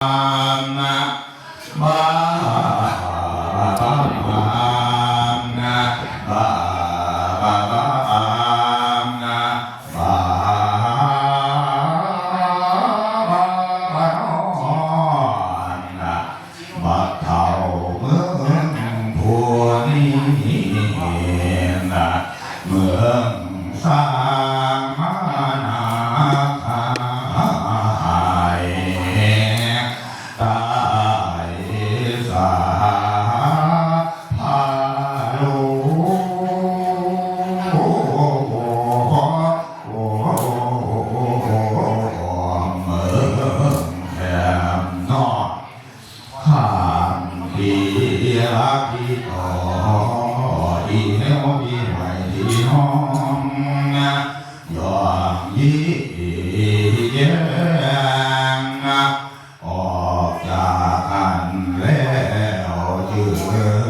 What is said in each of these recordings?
นะบานะบานะบานะบัดเท่าเมืองผัวนี้นะเมืองสร้างมานาคาตายสาพาลูเมืองแถมนอกข้ามที่รักที่ต่อที่เลี้ยวที่ไหวที่น้องยอมยี่เย้ออกจากกันแล้วชื่อ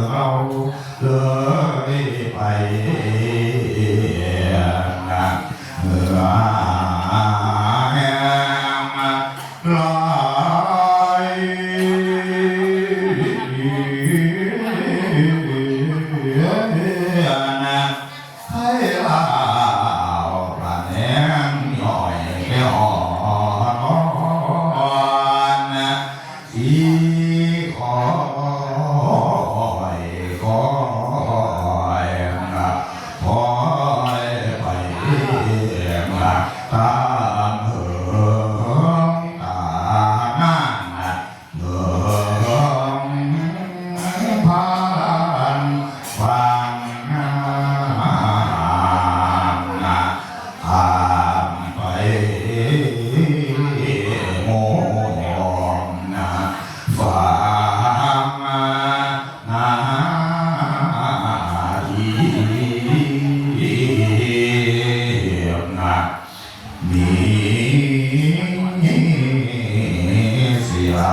เราเลยไปเมื่อแห่งลอยให้เราประเนงย่อยแก่อ่อนที่คอยคอยคอยไปตามเหิงตางานเหิงพานฟังไปโมนะฟังนาทีนะมีเสียง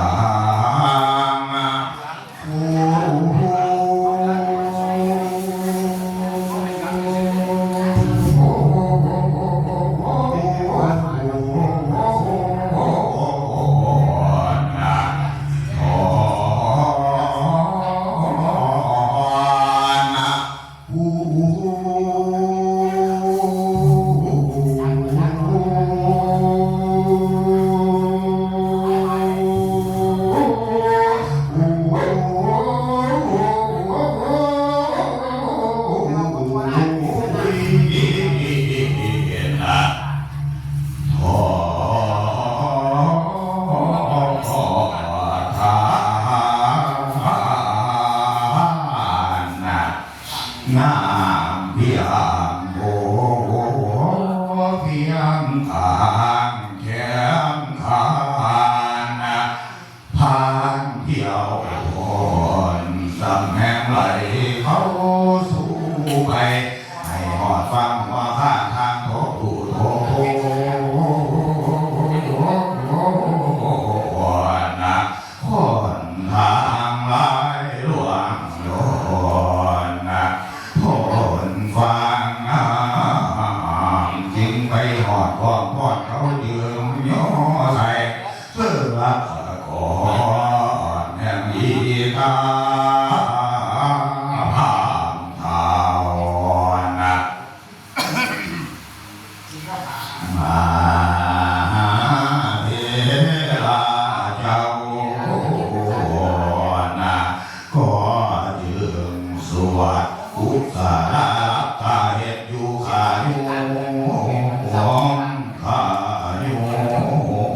น้ำเพียงโบเพียงทางแขนขาพานเที่ยวคนสำแห่งไหลเขาสู่ไปให้หอดฟังว่าข้าทางโถดูโถคนทางลายหลวงโยคนฟังจริงไปหอดพอดเขายืมย่อใส่เสื้อก่อนแห่งอีตาพามเท้ามาเทลาเจ้าก็ยืมสวดอุตสารับตาเหตุอยู่ขาอยู่หอมขาอยู่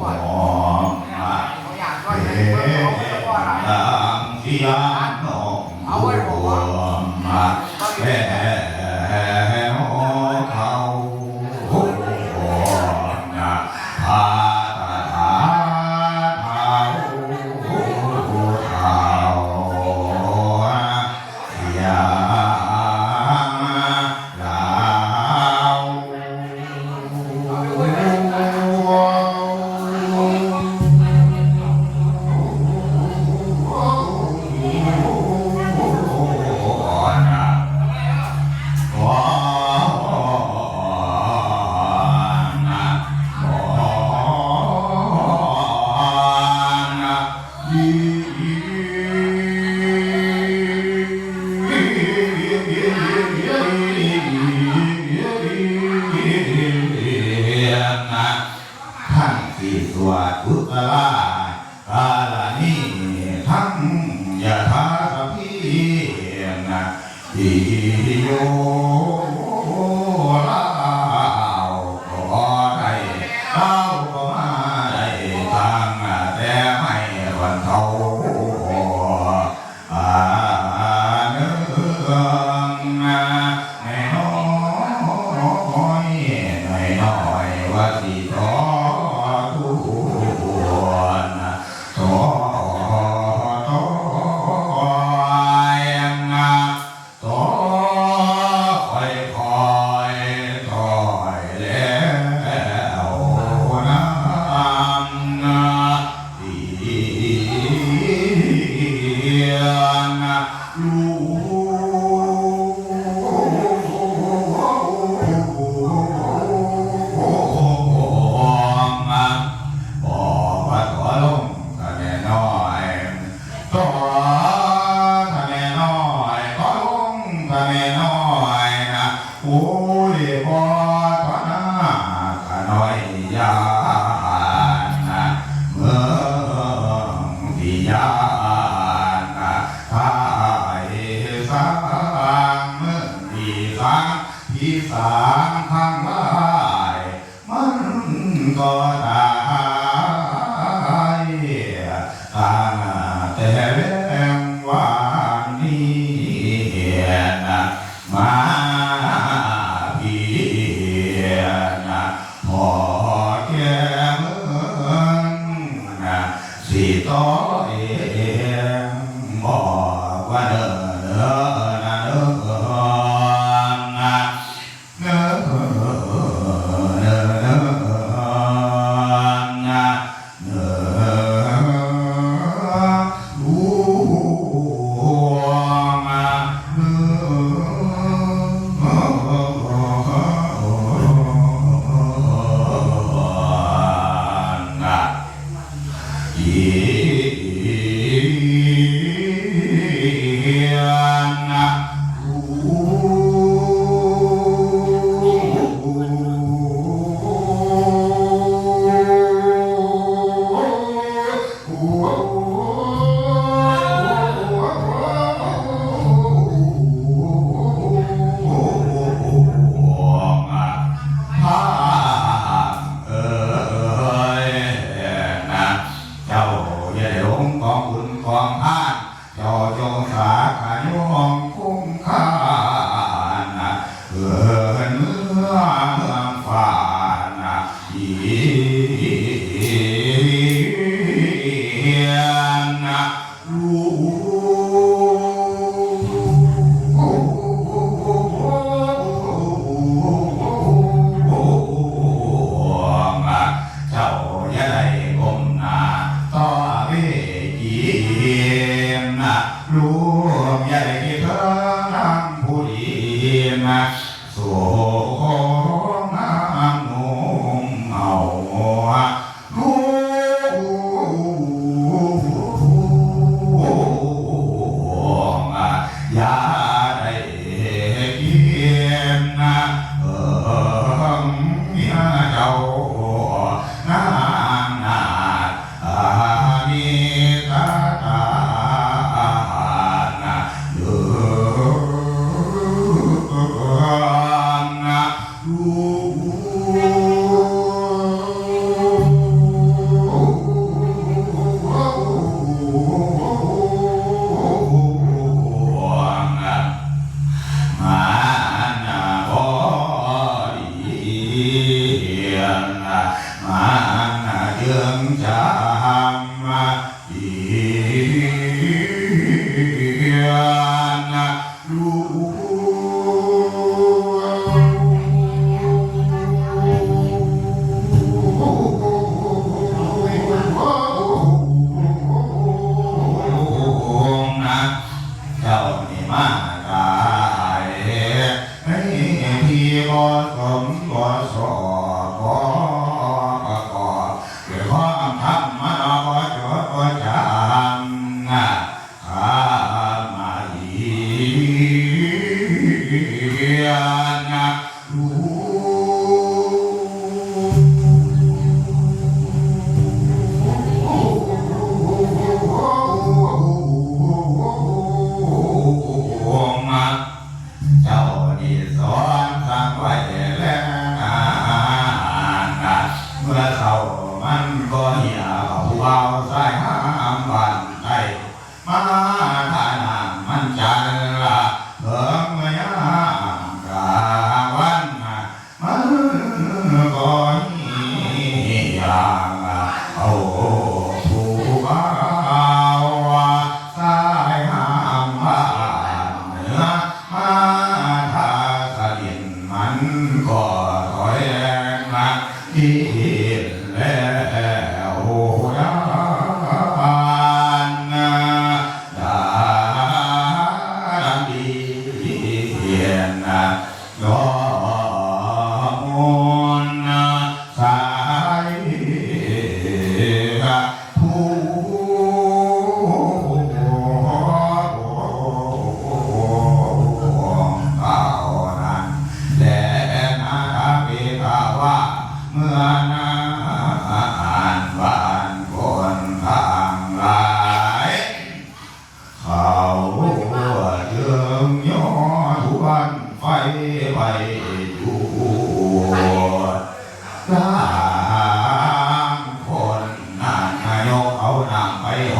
หอมดังเสียงน้องรวมแผ่เขาพาตาเท้าอย่าโ ท่านที่สวดอุตตรากาลนี้ทั้งยะถาสัพพินะอิโยลาวก็ได้เล่าก็มาได้ทางแต่ไม่บรรเทาเนื้อในน้อยในน้อยว่าสิท้อทุนท้อท้อยังท้อคอยคอยถอยแล้วนะลูบอกว่าตัวลงทะเลน้อยตัวทะเลน้อยตัวลงทะเลน้อยนะโอ้ยบ่ตัวหน้าขน้อยยานนะเมืองที่ยานนะถ้าสร้างเมืองที่สร้างที่สร้างทางลายมันก็ได้ทางแต่เรื่องวันนี้นะมาพี่นะพอแก่เมืองนะสิต่อเองบอกว่าเด้อเด้อนะเด้อนะเด้อเด้อเด้อนะเด้อเจ้าอย่าได้หลงของบุญของทานเจ้าจงสาขายมคุ้มค่านะเพื่อนเมืองฟ้านะนะลูเจ้าอย่าได้ก้มหน้าต่อเวทีนะลูกอย่าได้คิดถึงทางผู้ดีนะสู่น้ำนุ่มเอาลูกอย่าได้กินนะเจ้านานามีตาตานะเดือลูมาเยืองจามมาอีนะลูนะเจ้านี่มาตายให้ที่บ่สมบ่สอบบ่ประกอบด้วยความธรรมะบ่จดบ่จา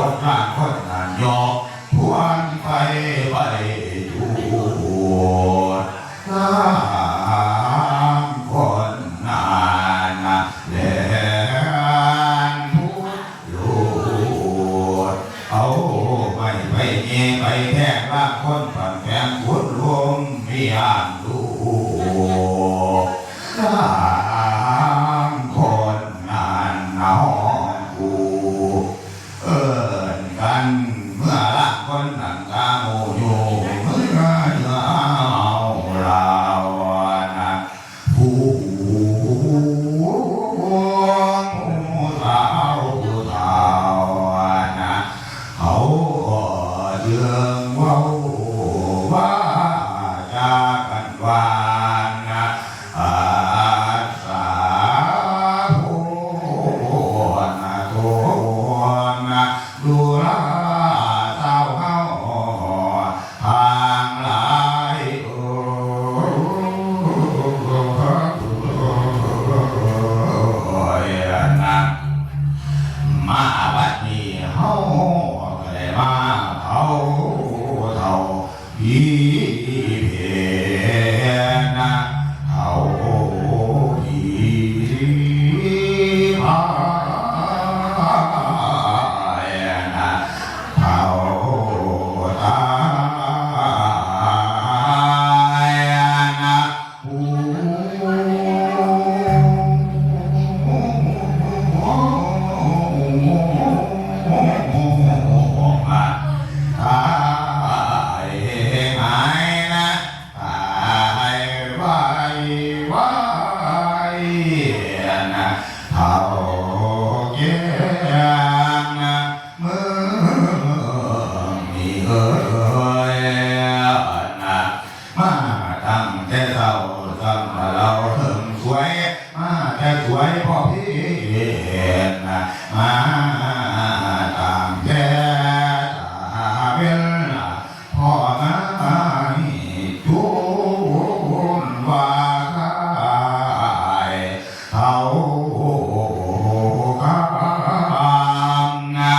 คนร่างคนนั้นยกทวนไปไปจูดตามคนนานแลนพูดลูดเอาไม่ไปเงี้ยไปแท้ร่างคนฝันแฝงพุดรวมมีอ่านดูตามคนนานน้องกูเอิ้นกันเมื่อละคนนั้นกาโมอยู่เมื่อเอาเรานะผู้เฒ่านะเขาเรื่องเว้าว่าจากันวานนะอาสาผู้นะโทนะดูแลเจ้าเฮาทางหลายโอ้ยนะมาบัดนี้เฮาก็ได้มาเผาเท่าพี่เพนะเท่าพี่พายนะเท่าตายนะผู้ ตายหายนะตายไว้นะเท่าแก่นะมือมีเอ่ยนะมาตั้งแต่เราตั้งเราถึงสวยมาแต่สวยพอพี่นะมาตั้งแต่พ่อมาจูนว่าขายเขาคำนะ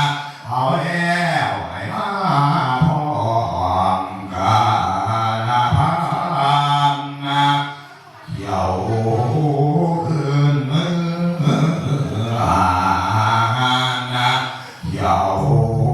เอาแล้วให้มาพร้อมกันพันนะเที่ยวคืนมือนะเที่ยวผู้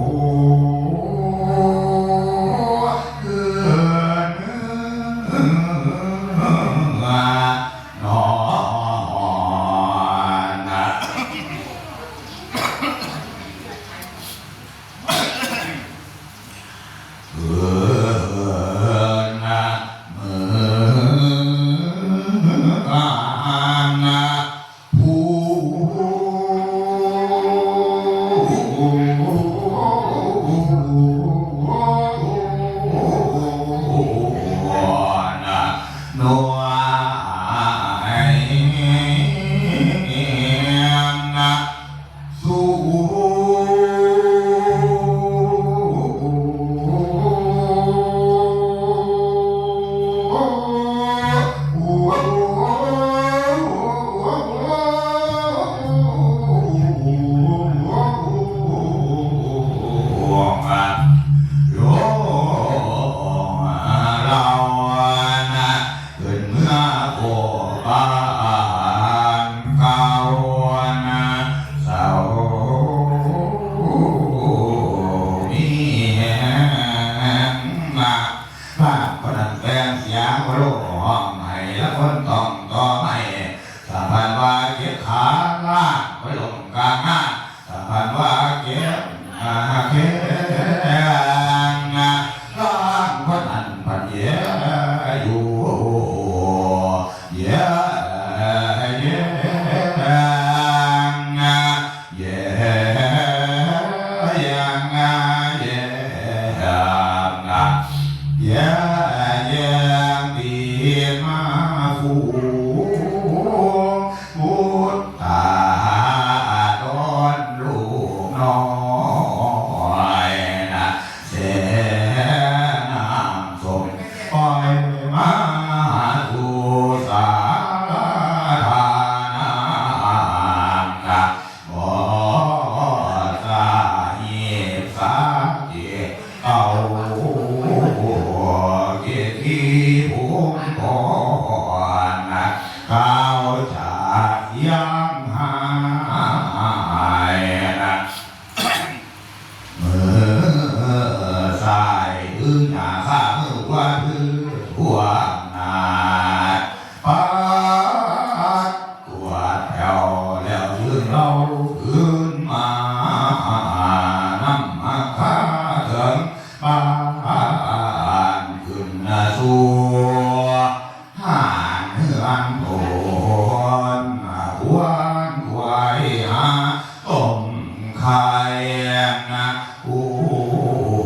กู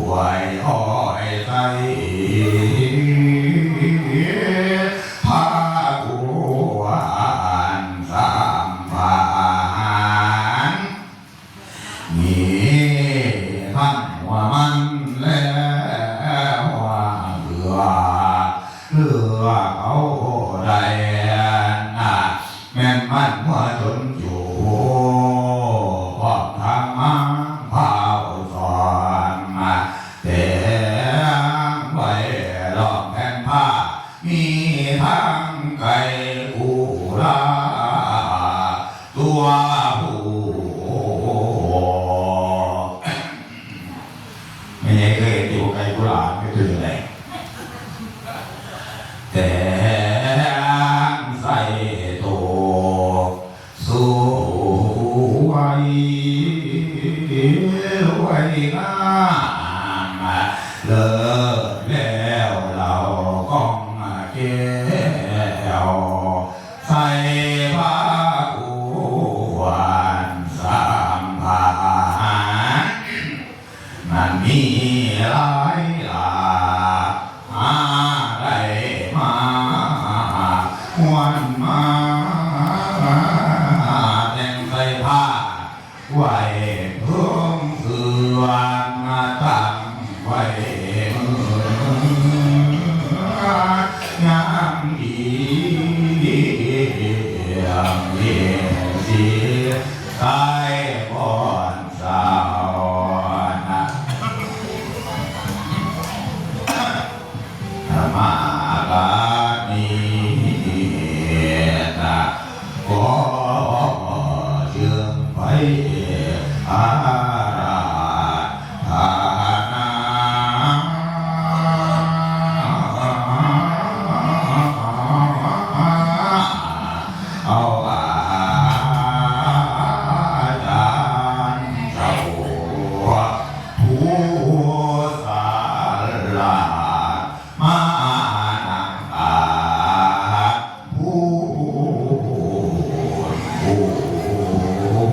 ไหวอ้อยใจพากูอ่านสามผ่านมีท่านว่ามันแล้วว่าเบื่อเขาได้นะแม่นมันว่าจนอยู่พร้อมทางมาพาวสอนมาแต่ไว้รอบแผ่นผ้ามีทางไกลกูลาตัวผู้ไม่ใช่เคยอยู่ไกลกูลาไม่ถึงไหนแต่ใส่โตสู้ไว้งามเลิกแล้วเราก้องแก้วใส่ผ้ากูวันสามผ่านมันมีหลายหลากอะไรมาหวนมาแต่งใส่ผ้าไว้เพิ่มคือวันตั้งไว้งามดีอย่างเดียวสิตายก่อนสาวมาลานีนะขอเชื่อไปอาราธนาเอาอาจารย์เจ้าผู้ศาลามานังอาผู้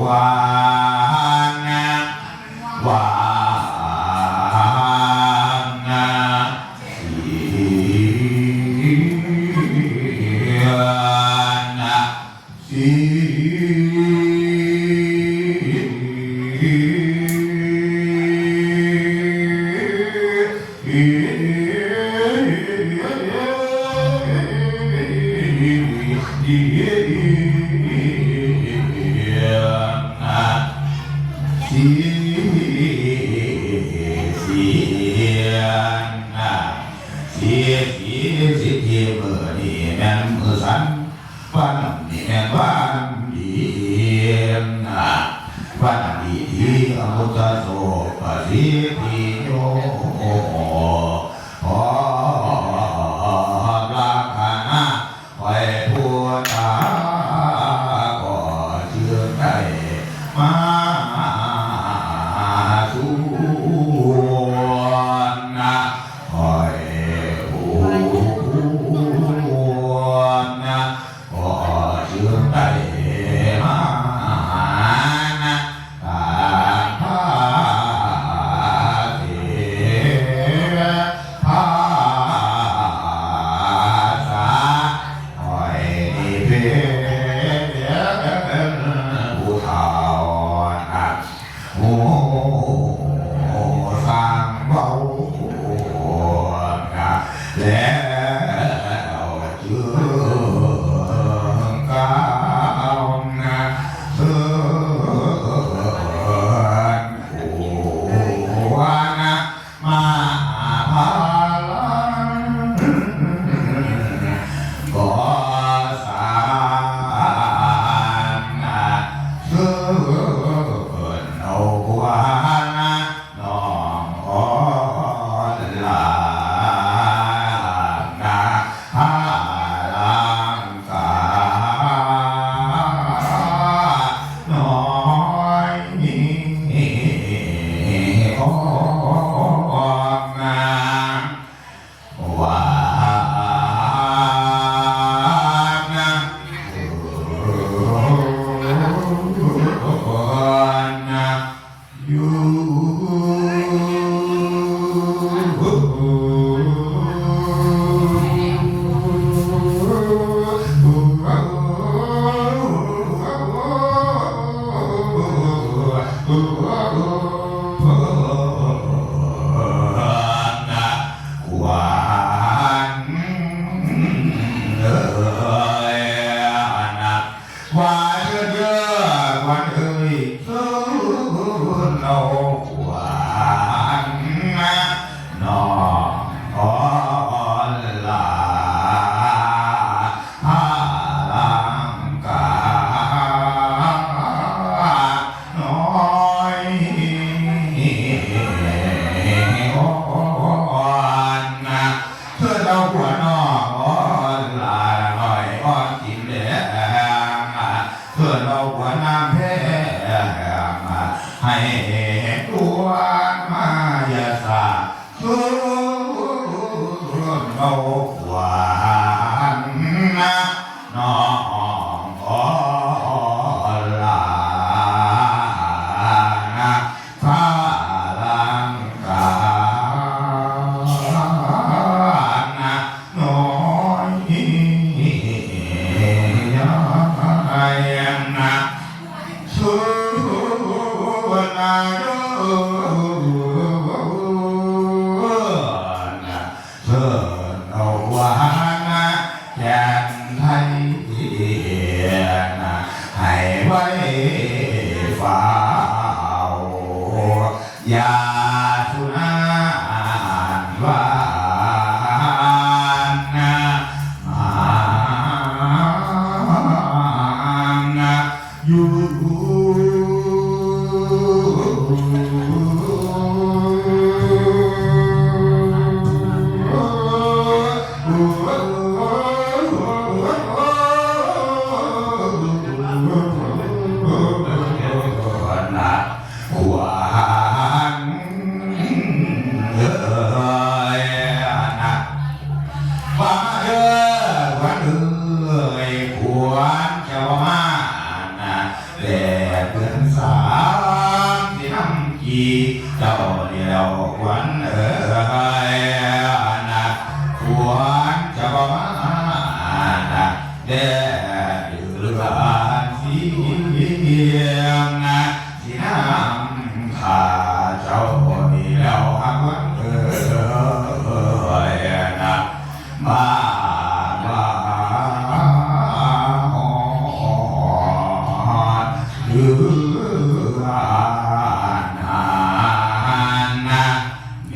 วานวานสิเมื่อนี่แม่นมือสันวันนี่แม่นวันดีวันดีที่อมุตโสปฏิทิโยขอราคานะไว้ผู้ตาก็เชื่อได้มาสู่นะคอยเชื่อได้มานะตาพาเทพาสาคอยดีเพผู้เฒ่าโอ้สร้างเบาแล้วเชื่อกาวนะเธอผู้วานะมาพาลันก็สานนะเธอเอาวานะน้องขอลาอยู่ นะเธอเจ้าหัวนอกอ่อนลาหน่อยอ่อนกินแดงเธอเราหัวน้ำแพ้ให้ตัวมายาสาทุนเอาหวานนะน้องอ่อนลานะฟ้าลังกานะน้อยยังนะสุนาโยนะเธอเอาวานะแก่นไทยนะให้ไว้ฝ่ายาสุนานวานนะนะอยู่นะหวานนะว่าเอ้ยวันเอ้ยควรจะมานะแต่เดือนสามที่น้ำกีเจ้าเดียววันเอ้ยนะควรจะมานะแต่เดือนสีนะที่น้ำข้าเจ้าเดียวหักวันเอ้ยนะมาหรือนะเม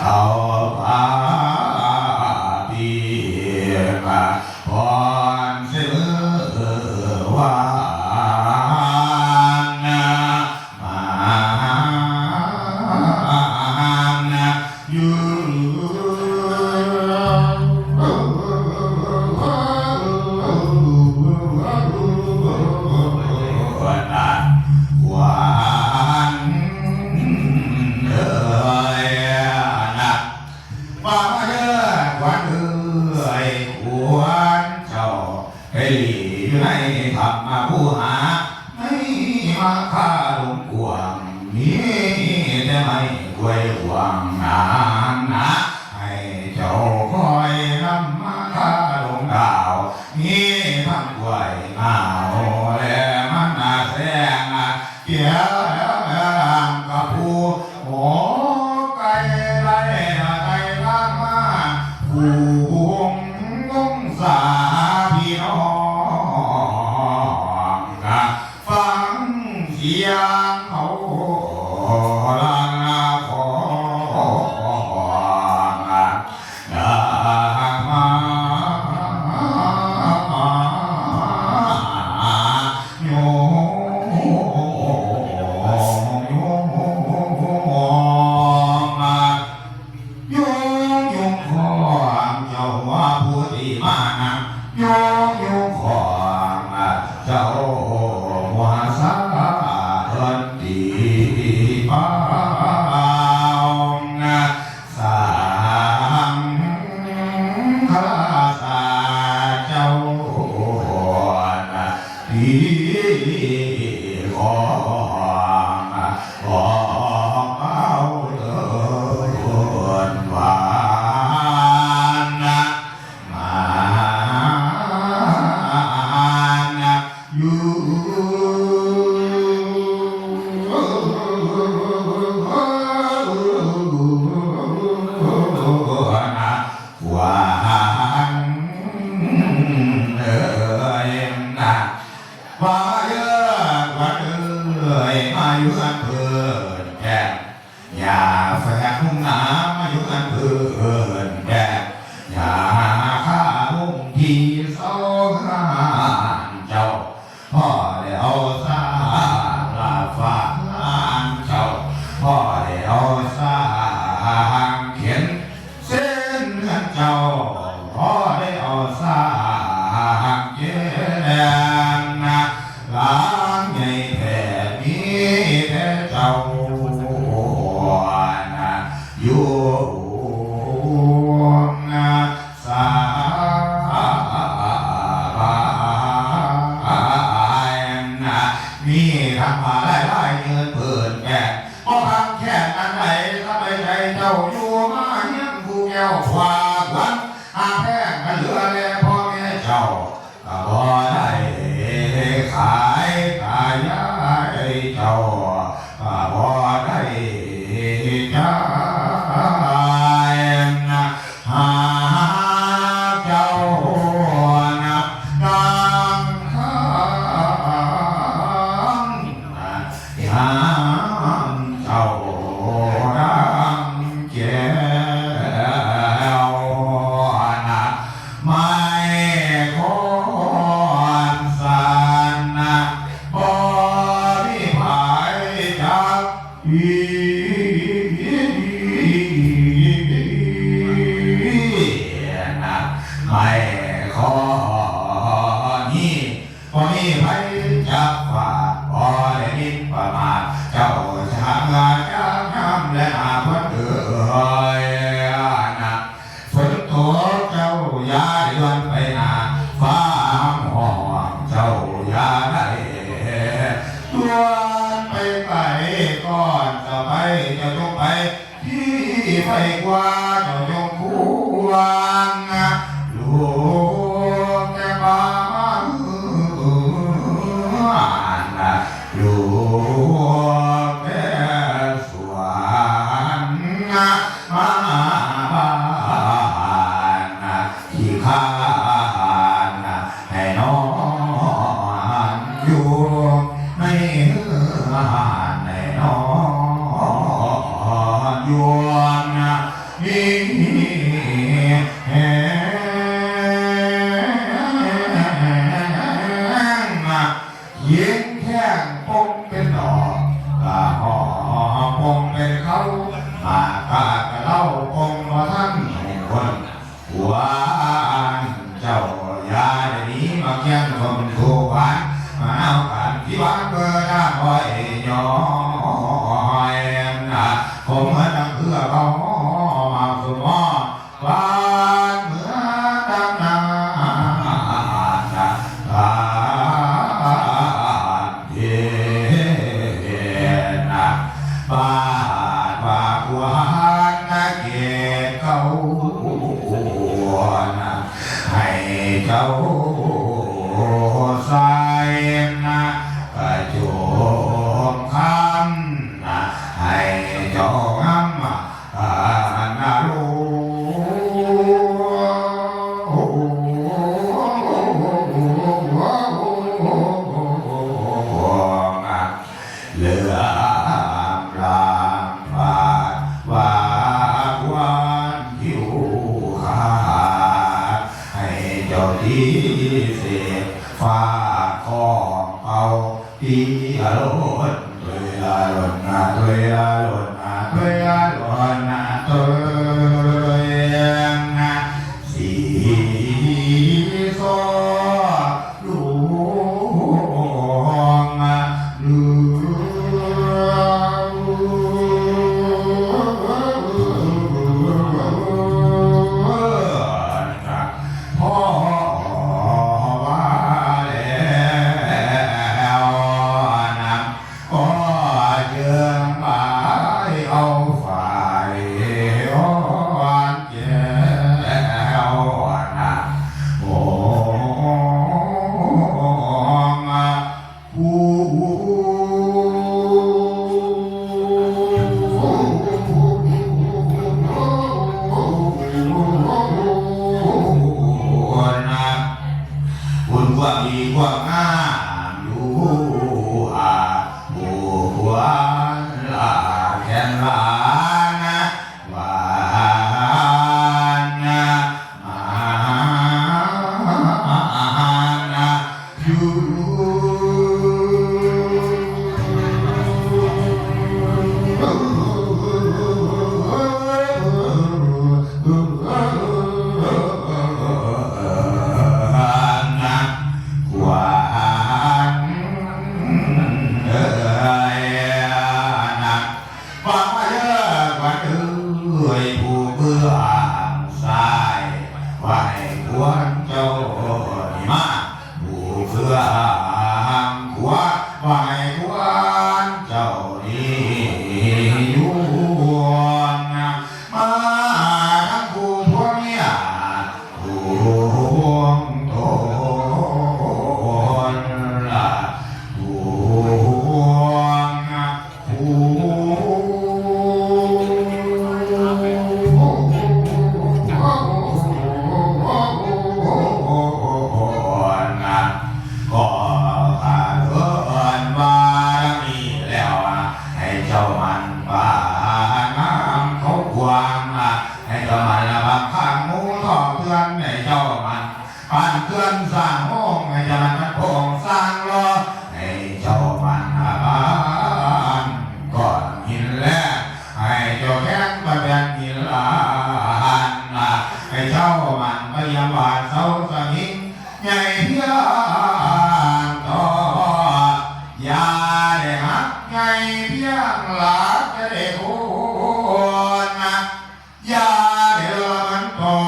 เอาพาปีมาพรเสมอว่าให้ทำมาผู้หาไม่มาฆ่าหลงกวงนี้แต่ไม่ควยหวงนานนะให้เจ้าคอยนำมาฆ่าหลงดาวนี้ทำกวยเงาและมันน่าแสงเกี่ยวกับผู้โอ้ไก่ไรไก่ล่างมาผู้งงสาพี่น้องฟังเสียงเขาลางขอดังมาโยขอเจ้าว่าผู้ที่มานะโยขอเจ้าว่าสาทันดีป้างสางคาสาเจ้าดีขอเอาเดินหวานมาอยู่หวานนะว่าเยอะกว่ามาอยู่อันเพื่อนแก่อย่าแฝงน้ำมาอยู่อันเพื่อนแก่อย่าข้ามุ่งที่สองเจ้าพ่อได้เอาสาลาฟ้าเจ้าพ่อได้เอาสาเขียนเส้นเจ้าพ่อได้เอาสาเขียนล้างใหญ่แผ่นี้แผ่เจ้าอยู่สามีทำมาได้เงินเปิดแก่เพราะทำแค่นั้นไหนถ้าไม่ใจเจ้าอยู่มาเฮียงผู้แก้วควาควันอาแพงกันเหลือแล้วพ่อแม่เจ้าก็บ่ได้ขายกายเจ้าก็บ่ได้จ่ายหาเจ้านับดังข้างหาเจ้าดังแก้วนะไม่ขอสันนะบ่มีภายจากไม่ขอนี้บ่มีไผจะฝากบ่ได้นิดประมาทเจ้าช่างจะทำและหาพันเอ่ยนะฝนตกเจ้าอย่าเดือนไปนาฟ้าห้องเจ้าอย่าได้ตัวไปไกลก่อนจะไปจะจงไปที่ไปกว่าเจ้าจงควรลูกแก่บ้านลูกแก่สวนมาบ้านที่ข้านให้นอนอยู่ในให้นอนอยู่ มีแหงเย็นแข้งปงเป็นดอกกะหอปงเป็นเขามากากะเล่าปงมาทั้งคนหวานเจ้ายาได้นี้มาเคียงคมถูกหวานมาเอากันที่บ้านเบอร์หน้าคอยย้อยนะผมเหมือนเพื่อเขามาสุมอบ้านเหมือนดำนาเย็นนะบ้านฝากหวานนะเกศเขานะให้เจ้าใส่นะกระโจมคำนะให้เจ้างามนาลูเหลือรางบาดว่าวันผิวขาดให้เจ้าที่เสียฟ้าคองเอาที่อารมณ์เวลาหล่นนาเวลาหล่นนาเวลาหล่นนาเตือนนะสีโซลูงลูพ่อว่าแล้วนะก็เยื่อไปเอาฝ่ายอ่อนแก่นะโอ้บุญกว่าดีกว่างามอยู่ผู้วานลาแค่ลานะวานนะมานะอยู่ผู้เบื่อสายไหวควรเจ้าดีมากผู้เบื่อควรไหวควรเจ้าดีอยู่นะมาทั้งผู้พวกเนี้ยผู้พวงโตละผู้พวงผู้ให้เจ้ามันละบังข้างมูทอเพื่อนให้เจ้ามันปั่นเพื่อนสร้างห้องให้เจ้ามันโป่งสร้างล้อให้เจ้ามันบ้านก่อนหินแลกให้เจ้าแข้งมาเป็นหินลานให้เจ้ามันพยาบาลเสาสมิงใหญ่เพียงต่อยาได้หักใหญ่เพียงหลาจะได้พูดยาเดือมันกอ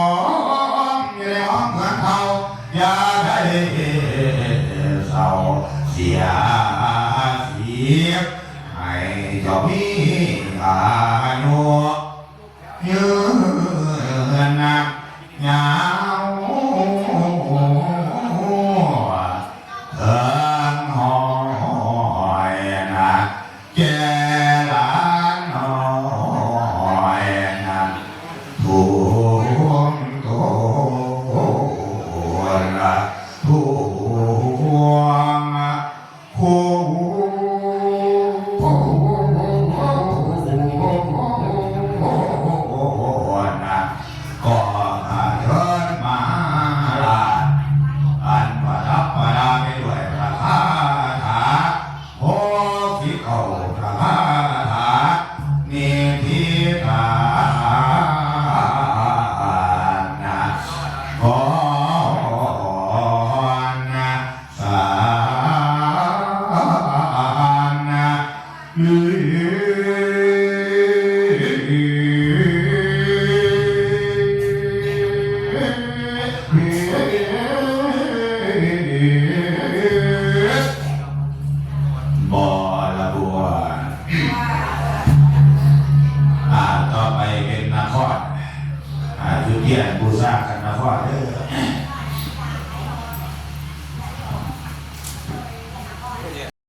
งอย่าได้หอมเหมือนเขายาได้ บ่ละบัวต่อไปเป็นนครจุดเทียนบูชากันนครเด้อ